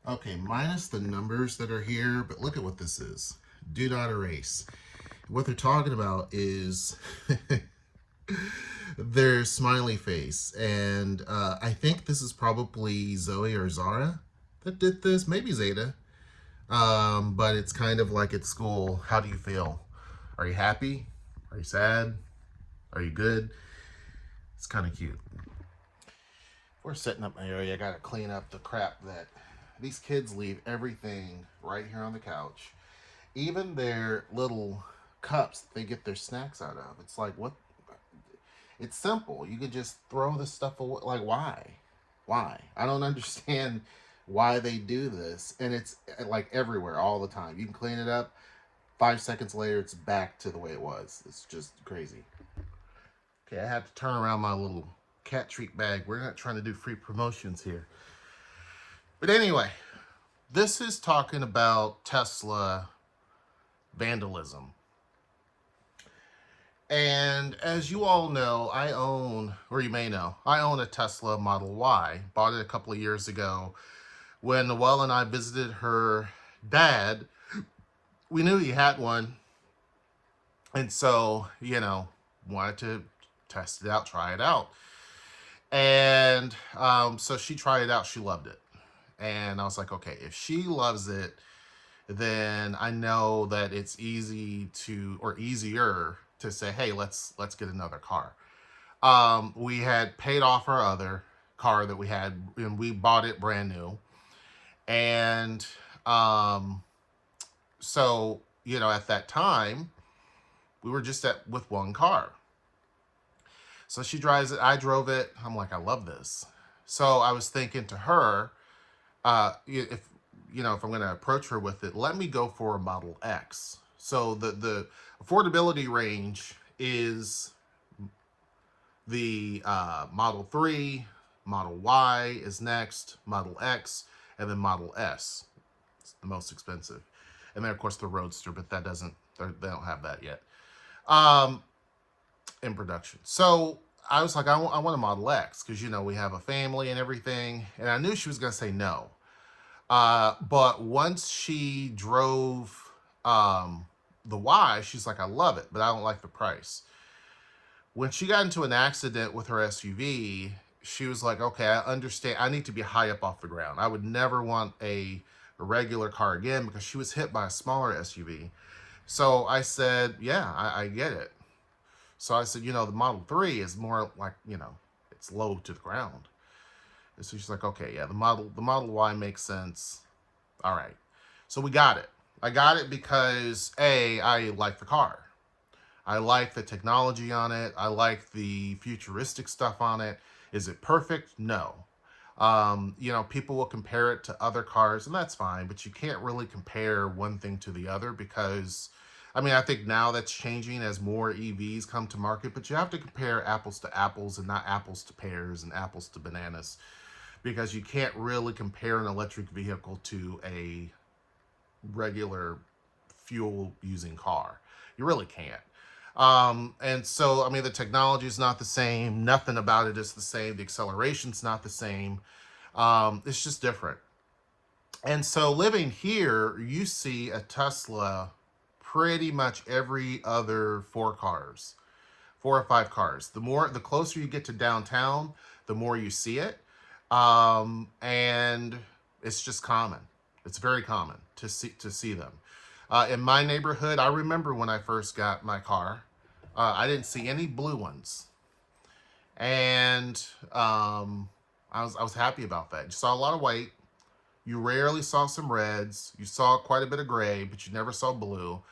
Okay, minus the numbers that are here, but look at what this is. Do not erase. What they're talking about is their smiley face. And I think this is probably Zoe or Zara that did this. Maybe Zeta. But it's kind of like at school. How do you feel? Are you happy? Are you sad? Are you good? It's kind of cute. We're setting up my area. I got to clean up the crap that these kids leave everything right here on the couch. Even their little cups they get their snacks out of. It's like, what? It's simple. You could just throw this stuff away. Like, why? Why? I don't understand why they do this. And it's like everywhere all the time. You can clean it up. 5 seconds later, it's back to the way it was. It's just crazy. Okay, I have to turn around my little cat treat bag. We're not trying to do free promotions here. But anyway, this is talking about Tesla vandalism. And as you all know, I own, or you may know, I own a Tesla Model Y. Bought it a couple of years ago. When Noelle and I visited her dad, we knew he had one. And so, wanted to test it out, try it out. And so she tried it out. She loved it. And I was like, okay, if she loves it, then I know that it's easier to say, hey, let's get another car. We had paid off our other car that we had, and we bought it brand new. And so, at that time, we were just with one car. So she drives it, I drove it. I'm like, I love this. So I was thinking to her, if I'm going to approach her with it, let me go for a Model X. So the affordability range is the Model 3, Model Y is next, Model X, and then Model S. It's the most expensive. And then, of course, the Roadster, but they don't have that yet in production. So I was like, I want a Model X because, we have a family and everything. And I knew she was going to say no. But once she drove the Y, she's like, I love it, but I don't like the price. When she got into an accident with her SUV, she was like, okay, I understand. I need to be high up off the ground. I would never want a regular car again because she was hit by a smaller SUV. So I said, yeah, I get it. So I said, the Model 3 is more like, it's low to the ground. And so she's like, okay, yeah, the Model Y makes sense. All right. So we got it. I got it because, A, I like the car. I like the technology on it. I like the futuristic stuff on it. Is it perfect? No. People will compare it to other cars, and that's fine, but you can't really compare one thing to the other because, I think now that's changing as more EVs come to market, but you have to compare apples to apples and not apples to pears and apples to bananas because you can't really compare an electric vehicle to a regular fuel-using car. You really can't. And so, the technology is not the same. Nothing about it is the same. The acceleration's not the same. It's just different. And so living here, you see a Tesla pretty much every other 4 or 5 cars. The closer you get to downtown, the more you see it. And it's just common. It's very common to see them. In my neighborhood, I remember when I first got my car, I didn't see any blue ones. And I was happy about that. You saw a lot of white. You rarely saw some reds. You saw quite a bit of gray, but you never saw blue.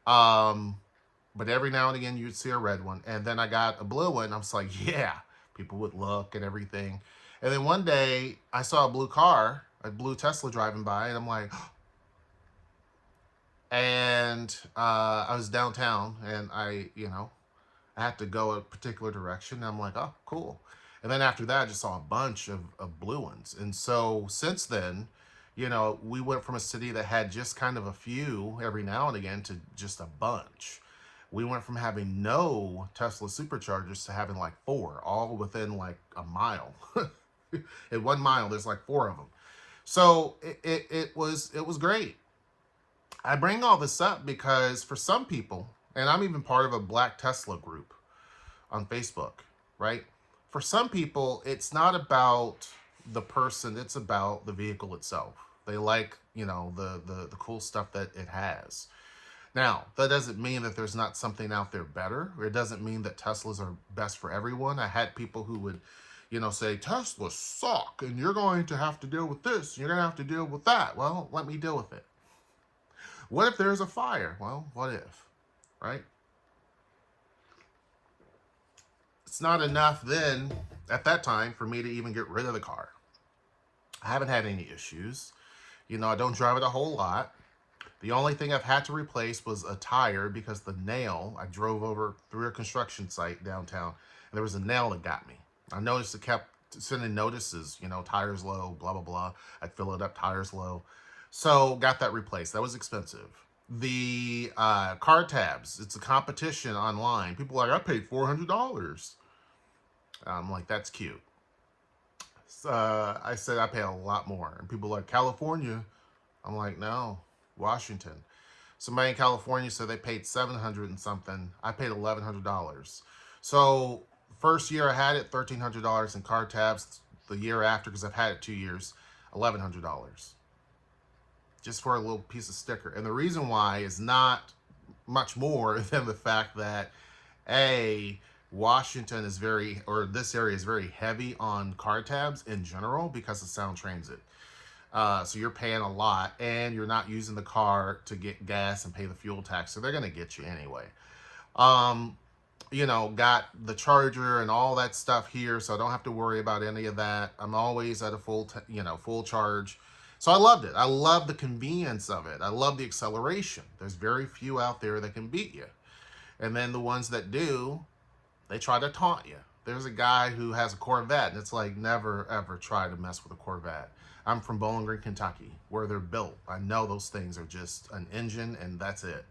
But every now and again, you'd see a red one. And then I got a blue one. I was like, yeah. People would look and everything. And then one day, I saw a blue Tesla driving by, and I'm like, and I was downtown, and I had to go a particular direction. And I'm like, oh, cool. And then after that, I just saw a bunch of blue ones. And so since then, we went from a city that had just kind of a few every now and again to just a bunch. We went from having no Tesla superchargers to having like 4, all within like a mile. In 1 mile, there's like 4 of them. So it was great. I bring all this up because for some people, and I'm even part of a Black Tesla group on Facebook, right? For some people, it's not about the person, it's about the vehicle itself. They like, the cool stuff that it has. Now, that doesn't mean that there's not something out there better, or it doesn't mean that Teslas are best for everyone. I had people who would, say, Teslas suck, and you're going to have to deal with this, and you're going to have to deal with that. Well, let me deal with it. What if there's a fire? Well, what if, right? It's not enough then, at that time, for me to even get rid of the car. I haven't had any issues. I don't drive it a whole lot. The only thing I've had to replace was a tire because the nail, I drove over through a construction site downtown, and there was a nail that got me. I noticed it kept sending notices, tires low, blah, blah, blah. I'd fill it up, tires low. So got that replaced. That was expensive. The car tabs, it's a competition online. People are like, I paid $400. I'm like, that's cute. I said I pay a lot more. And people are like, California. I'm like, no, Washington. Somebody in California said they paid $700 and something. I paid $1,100. So first year I had it, $1,300 in car tabs. The year after, because I've had it 2 years, $1,100. Just for a little piece of sticker. And the reason why is not much more than the fact that, Washington is this area is very heavy on car tabs in general because of Sound Transit. So you're paying a lot, and you're not using the car to get gas and pay the fuel tax, so they're going to get you anyway. Got the charger and all that stuff here, so I don't have to worry about any of that. I'm always at a full charge. So I loved it. I love the convenience of it. I love the acceleration. There's very few out there that can beat you. And then the ones that do, they try to taunt you. There's a guy who has a Corvette, and it's like, never, ever try to mess with a Corvette. I'm from Bowling Green, Kentucky, where they're built. I know those things are just an engine, and that's it.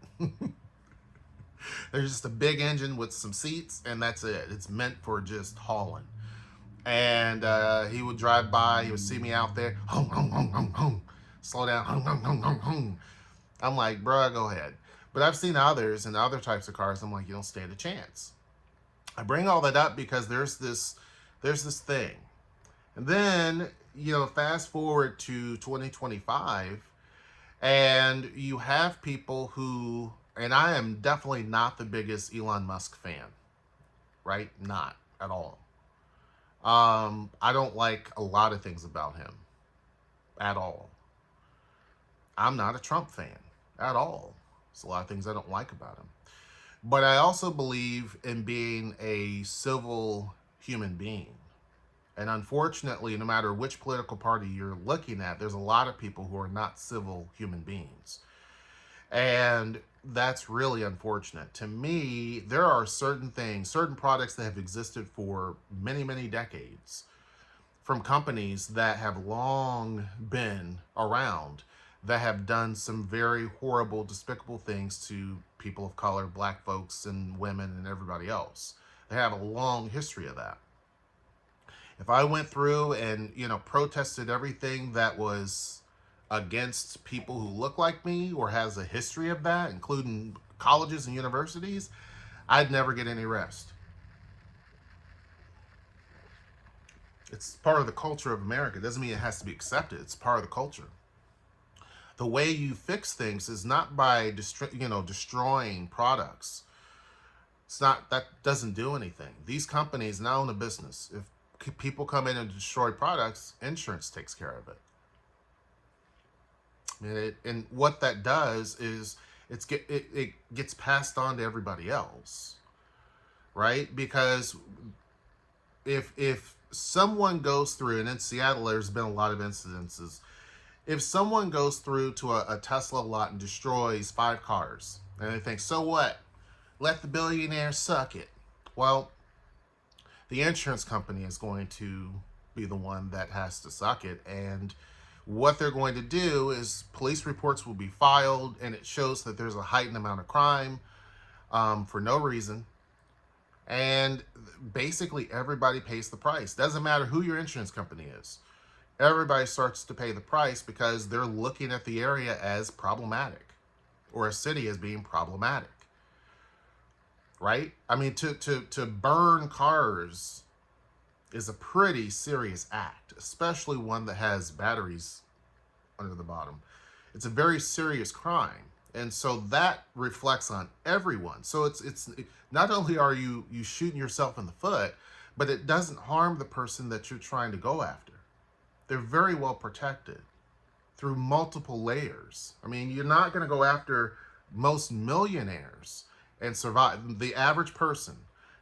There's just a big engine with some seats, and that's it. It's meant for just hauling. And he would drive by. He would see me out there. Hum, hum, hum, hum, hum. Slow down. Hum, hum, hum, hum, hum. I'm like, bruh, go ahead. But I've seen others and other types of cars. I'm like, you don't stand a chance. I bring all that up because there's this thing. And then, fast forward to 2025, and you have people who, and I am definitely not the biggest Elon Musk fan, right? Not at all. I don't like a lot of things about him at all. I'm not a Trump fan at all. There's a lot of things I don't like about him. But I also believe in being a civil human being. And unfortunately, no matter which political party you're looking at, there's a lot of people who are not civil human beings. And that's really unfortunate. To me, there are certain things, certain products that have existed for many, many decades from companies that have long been around that have done some very horrible, despicable things to people of color, black folks, and women, and everybody else. They have a long history of that. If I went through and, protested everything that was against people who look like me or has a history of that, including colleges and universities, I'd never get any rest. It's part of the culture of America. It doesn't mean it has to be accepted. It's part of the culture. The way you fix things is not by destroying products. It's not, that doesn't do anything. These companies now own a business. If people come in and destroy products, insurance takes care of it. And what that does is it gets passed on to everybody else, right? Because if someone goes through, and in Seattle there's been a lot of incidences, if someone goes through to a Tesla lot and destroys 5 cars, and they think, so what? Let the billionaire suck it. Well, the insurance company is going to be the one that has to suck it. And what they're going to do is police reports will be filed, and it shows that there's a heightened amount of crime for no reason. And basically everybody pays the price. Doesn't matter who your insurance company is. everybody starts to pay the price because they're looking at the area as problematic, or a city as being problematic, right? I mean, to burn cars is a pretty serious act, especially one that has batteries under the bottom. It's a very serious crime. And so that reflects on everyone. So it's not only are you shooting yourself in the foot, but it doesn't harm the person that you're trying to go after. They're very well protected through multiple layers. I mean, you're not going to go after most millionaires and survive. The average person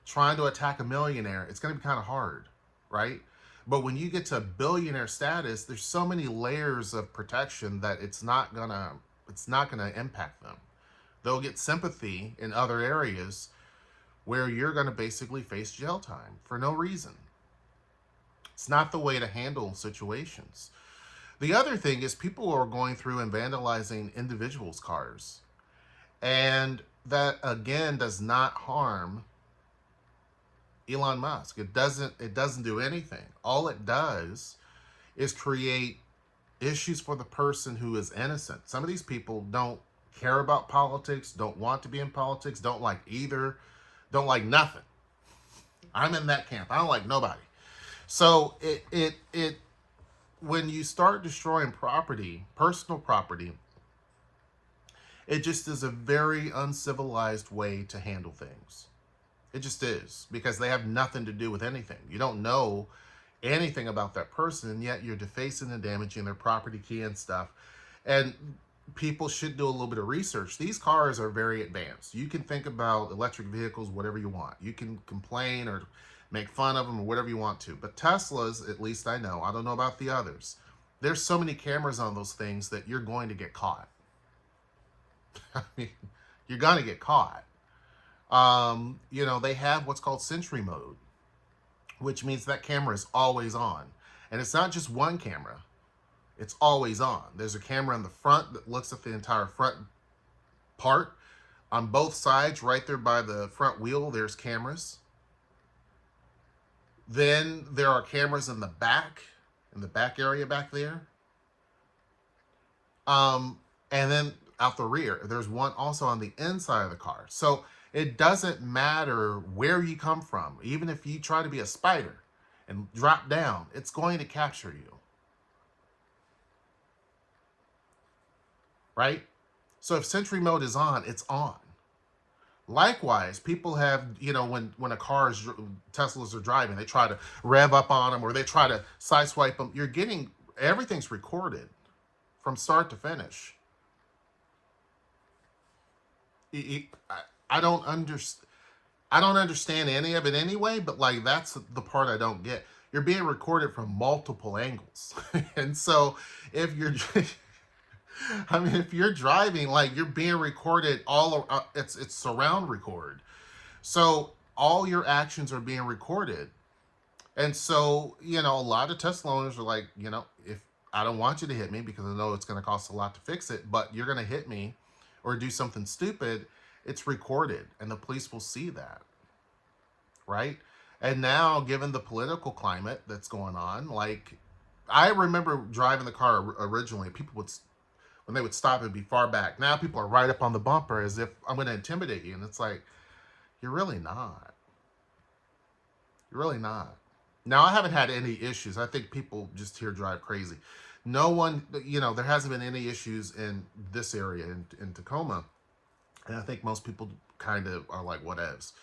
trying to attack a millionaire, it's going to be kind of hard, right? But when you get to billionaire status, there's so many layers of protection that it's not gonna impact them. They'll get sympathy in other areas where you're gonna basically face jail time for no reason. It's not the way to handle situations. The other thing is people are going through and vandalizing individuals' cars. And that again does not harm Elon Musk. It doesn't do anything. All it does is create issues for the person who is innocent. Some of these people don't care about politics, don't want to be in politics, don't like either, don't like nothing. I'm in that camp. I don't like nobody. So it when you start destroying property, personal property, it just is a very uncivilized way to handle things. It just is, because they have nothing to do with anything. You don't know anything about that person, and yet you're defacing and damaging their property key and stuff. And people should do a little bit of research. These cars are very advanced. You can think about electric vehicles whatever you want. You can complain or make fun of them or whatever you want to. But Teslas, at least I don't know about the others, there's so many cameras on those things that you're going to get caught. I mean, you're going to get caught. They have what's called Sentry mode, which means that camera is always on. And it's not just one camera, it's always on. There's a camera in the front that looks at the entire front part. On both sides, right there by the front wheel, there's cameras. Then there are cameras in the back area back there. And then out the rear, there's one also on the inside of the car. So it doesn't matter where you come from. Even if you try to be a spider and drop down, it's going to capture you. Right? So if Sentry mode is on, it's on. Likewise, people have, when a car is, Teslas are driving, they try to rev up on them or they try to sideswipe them. Everything's recorded from start to finish. I don't understand any of it anyway, but that's the part I don't get. You're being recorded from multiple angles. And so if you're driving, you're being recorded it's surround record. So all your actions are being recorded. And so, a lot of Tesla owners are like, if I don't want you to hit me because I know it's going to cost a lot to fix it, but you're going to hit me or do something stupid, it's recorded and the police will see that, right? And now, given the political climate that's going on, I remember driving the car originally, when they would stop, it'd be far back. Now people are right up on the bumper as if I'm going to intimidate you. And it's like, you're really not. You're really not. Now, I haven't had any issues. I think people just here drive crazy. No one, there hasn't been any issues in this area in Tacoma. And I think most people kind of are like, whatevs.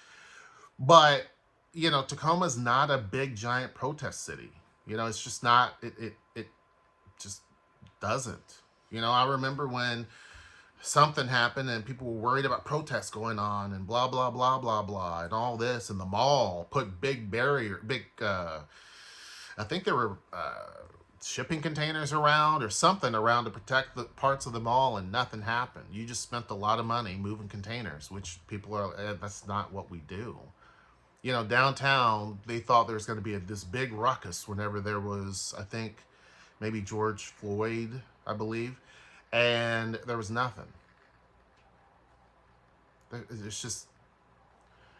But, Tacoma's not a big, giant protest city. It's just not, it just doesn't. I remember when something happened and people were worried about protests going on and blah, blah, blah, blah, blah, and all this. And the mall put I think there were shipping containers around or something around to protect the parts of the mall, and nothing happened. You just spent a lot of money moving containers, which people are, that's not what we do. Downtown, they thought there was going to be this big ruckus whenever there was, I think, maybe George Floyd, I believe, and there was nothing.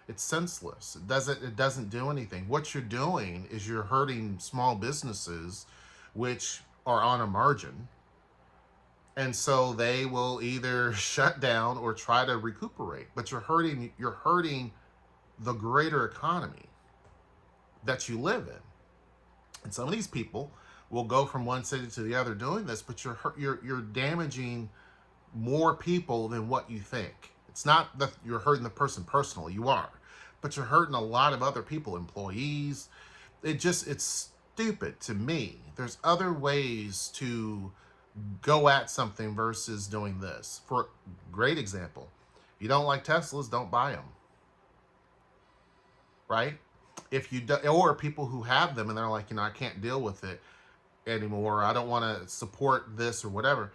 It's senseless. It doesn't do anything. What you're doing is you're hurting small businesses which are on a margin. And so they will either shut down or try to recuperate. But you're hurting the greater economy that you live in. And some of these people will go from one city to the other doing this, but you're damaging more people than what you think. It's not that you're hurting the person personally, you are, but you're hurting a lot of other people, employees. It's stupid to me. There's other ways to go at something versus doing this. For a great example, if you don't like Teslas, don't buy them, right? If you do, or people who have them and they're like, I can't deal with it anymore, I don't want to support this or whatever,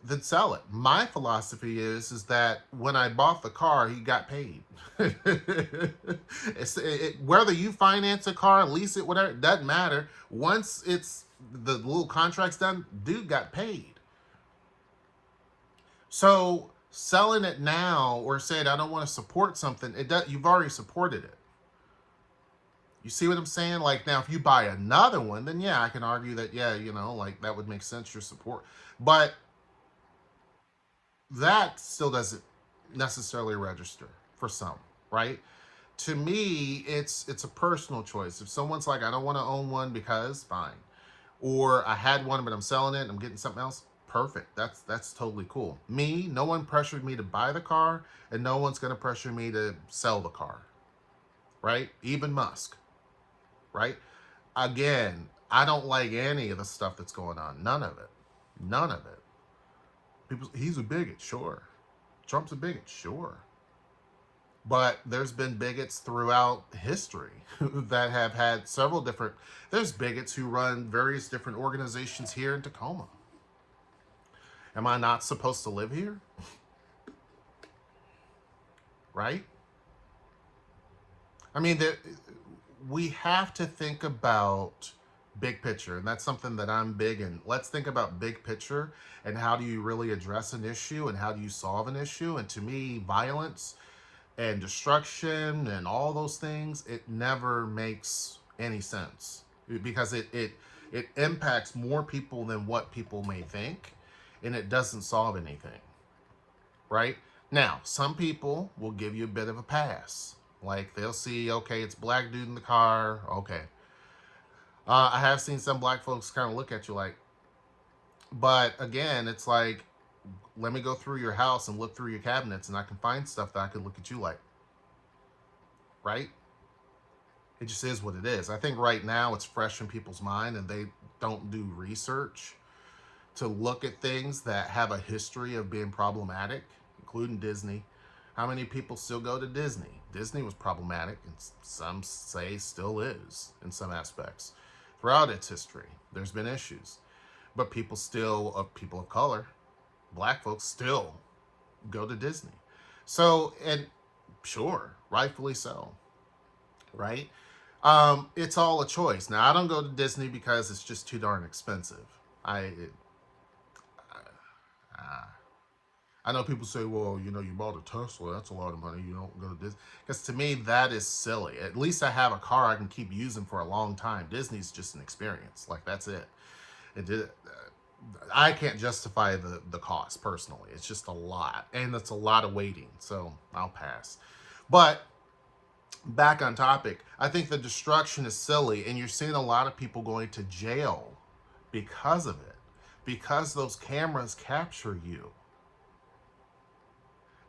then sell it. My philosophy is that when I bought the car, he got paid. Whether you finance a car, lease it, whatever, it doesn't matter. Once it's the little contract's done, dude got paid. So selling it now or saying I don't want to support something, you've already supported it. You see what I'm saying? Like, now, if you buy another one, then yeah, I can argue that, yeah, like that would make sense, your support. But that still doesn't necessarily register for some, right? To me, it's a personal choice. If someone's like, I don't want to own one because, fine. Or I had one, but I'm selling it, I'm getting something else, perfect. That's totally cool. Me, no one pressured me to buy the car, and no one's going to pressure me to sell the car, right? Even Musk. Right? Again, I don't like any of the stuff that's going on. None of it. None of it. He's a bigot, sure. Trump's a bigot, sure. But there's been bigots throughout history that have had several different... There's bigots who run various different organizations here in Tacoma. Am I not supposed to live here? Right? I mean, we have to think about big picture, and that's something that I'm big in. Let's think about big picture and how do you really address an issue and how do you solve an issue. And to me, violence and destruction and all those things, it never makes any sense because it impacts more people than what people may think, and it doesn't solve anything, right? Now, some people will give you a bit of a pass. Like, they'll see, okay, it's black dude in the car, okay. I have seen some black folks kind of look at you like, but again, it's like, let me go through your house and look through your cabinets and I can find stuff that I could look at you like, right? It just is what it is. I think right now it's fresh in people's mind and they don't do research to look at things that have a history of being problematic, including Disney. How many people still go to Disney? Disney was problematic, and some say still is in some aspects. Throughout its history, there's been issues. But people of color, black folks, still go to Disney. So, and sure, rightfully so, right? It's all a choice. Now, I don't go to Disney because it's just too darn expensive. I know people say, well, you bought a Tesla, that's a lot of money, you don't go to Disney. Because to me, that is silly. At least I have a car I can keep using for a long time. Disney's just an experience. Like, that's it. I can't justify the cost, personally. It's just a lot. And it's a lot of waiting. So, I'll pass. But, back on topic, I think the destruction is silly. And you're seeing a lot of people going to jail because of it. Because those cameras capture you.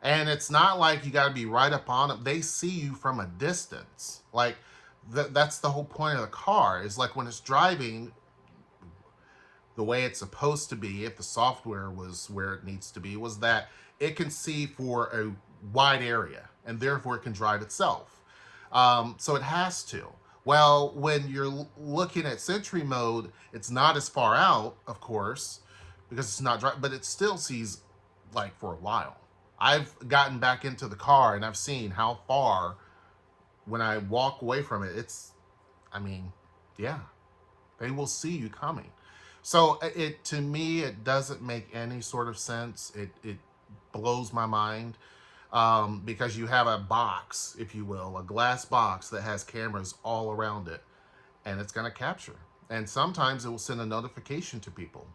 And it's not like you got to be right up on them. They see you from a distance. Like, that's the whole point of the car. Is like when it's driving the way it's supposed to be, if the software was where it needs to be, was that it can see for a wide area. And therefore, it can drive itself. So it has to. Well, when you're looking at Sentry mode, it's not as far out, of course, because it's not driving. But it still sees, like, for a while. I've gotten back into the car and I've seen how far when I walk away from it, yeah, they will see you coming. So to me, it doesn't make any sort of sense. It blows my mind because you have a box, if you will, a glass box that has cameras all around it, and it's going to capture. And sometimes it will send a notification to people.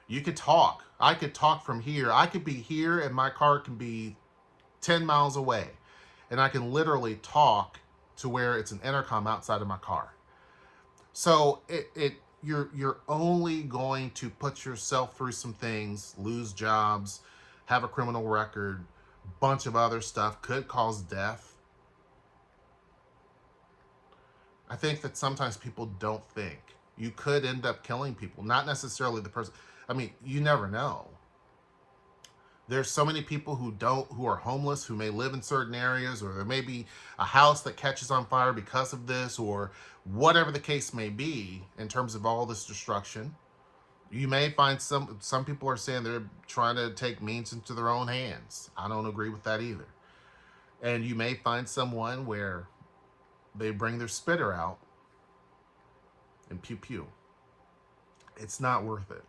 You could talk. I could talk from here. I could be here and my car can be 10 miles away. And I can literally talk to where it's an intercom outside of my car. So you're only going to put yourself through some things, lose jobs, have a criminal record, bunch of other stuff, could cause death. I think that sometimes people don't think. You could end up killing people, not necessarily the person. I mean, you never know. There's so many people who are homeless, who may live in certain areas, or there may be a house that catches on fire because of this, or whatever the case may be in terms of all this destruction. You may find some people are saying they're trying to take means into their own hands. I don't agree with that either. And you may find someone where they bring their spitter out and pew pew. It's not worth it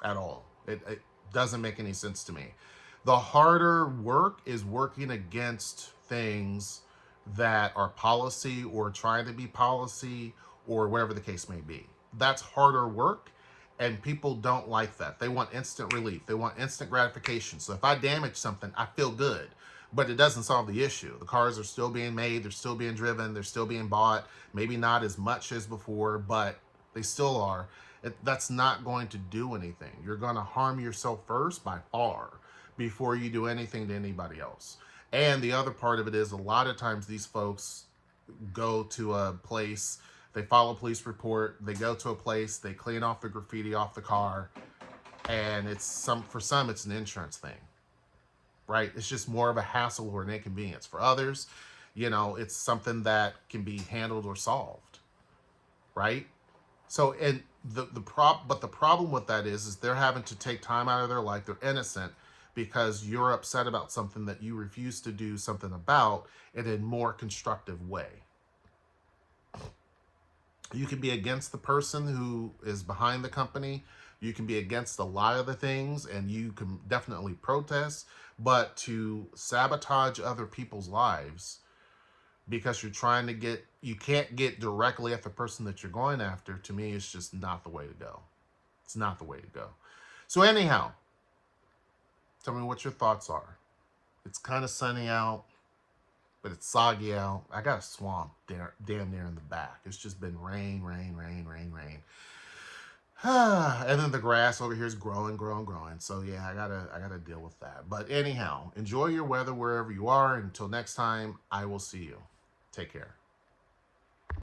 at all. It doesn't make any sense to me. The harder work is working against things that are policy or trying to be policy or whatever the case may be. That's harder work, and people don't like that. They want instant relief. They want instant gratification. So if I damage something, I feel good, but it doesn't solve the issue. The cars are still being made. They're still being driven. They're still being bought. Maybe not as much as before, but they still are. That's not going to do anything. You're going to harm yourself first by far before you do anything to anybody else. And the other part of it is a lot of times these folks go to a place, they file a police report, they go to a place, they clean off the graffiti off the car, and for some it's an insurance thing, right? It's just more of a hassle or an inconvenience. For others, it's something that can be handled or solved, right? So, and the problem with that is they're having to take time out of their life. They're innocent because you're upset about something that you refuse to do something about in a more constructive way. You can be against the person who is behind the company. You can be against a lot of the things, and you can definitely protest. But to sabotage other people's lives because you can't get directly at the person that you're going after, to me, it's just not the way to go. It's not the way to go. So anyhow, tell me what your thoughts are. It's kind of sunny out, but it's soggy out. I got a swamp damn near in the back. It's just been rain. And then the grass over here is growing. So yeah, I gotta deal with that. But anyhow, enjoy your weather wherever you are. Until next time, I will see you. Take care.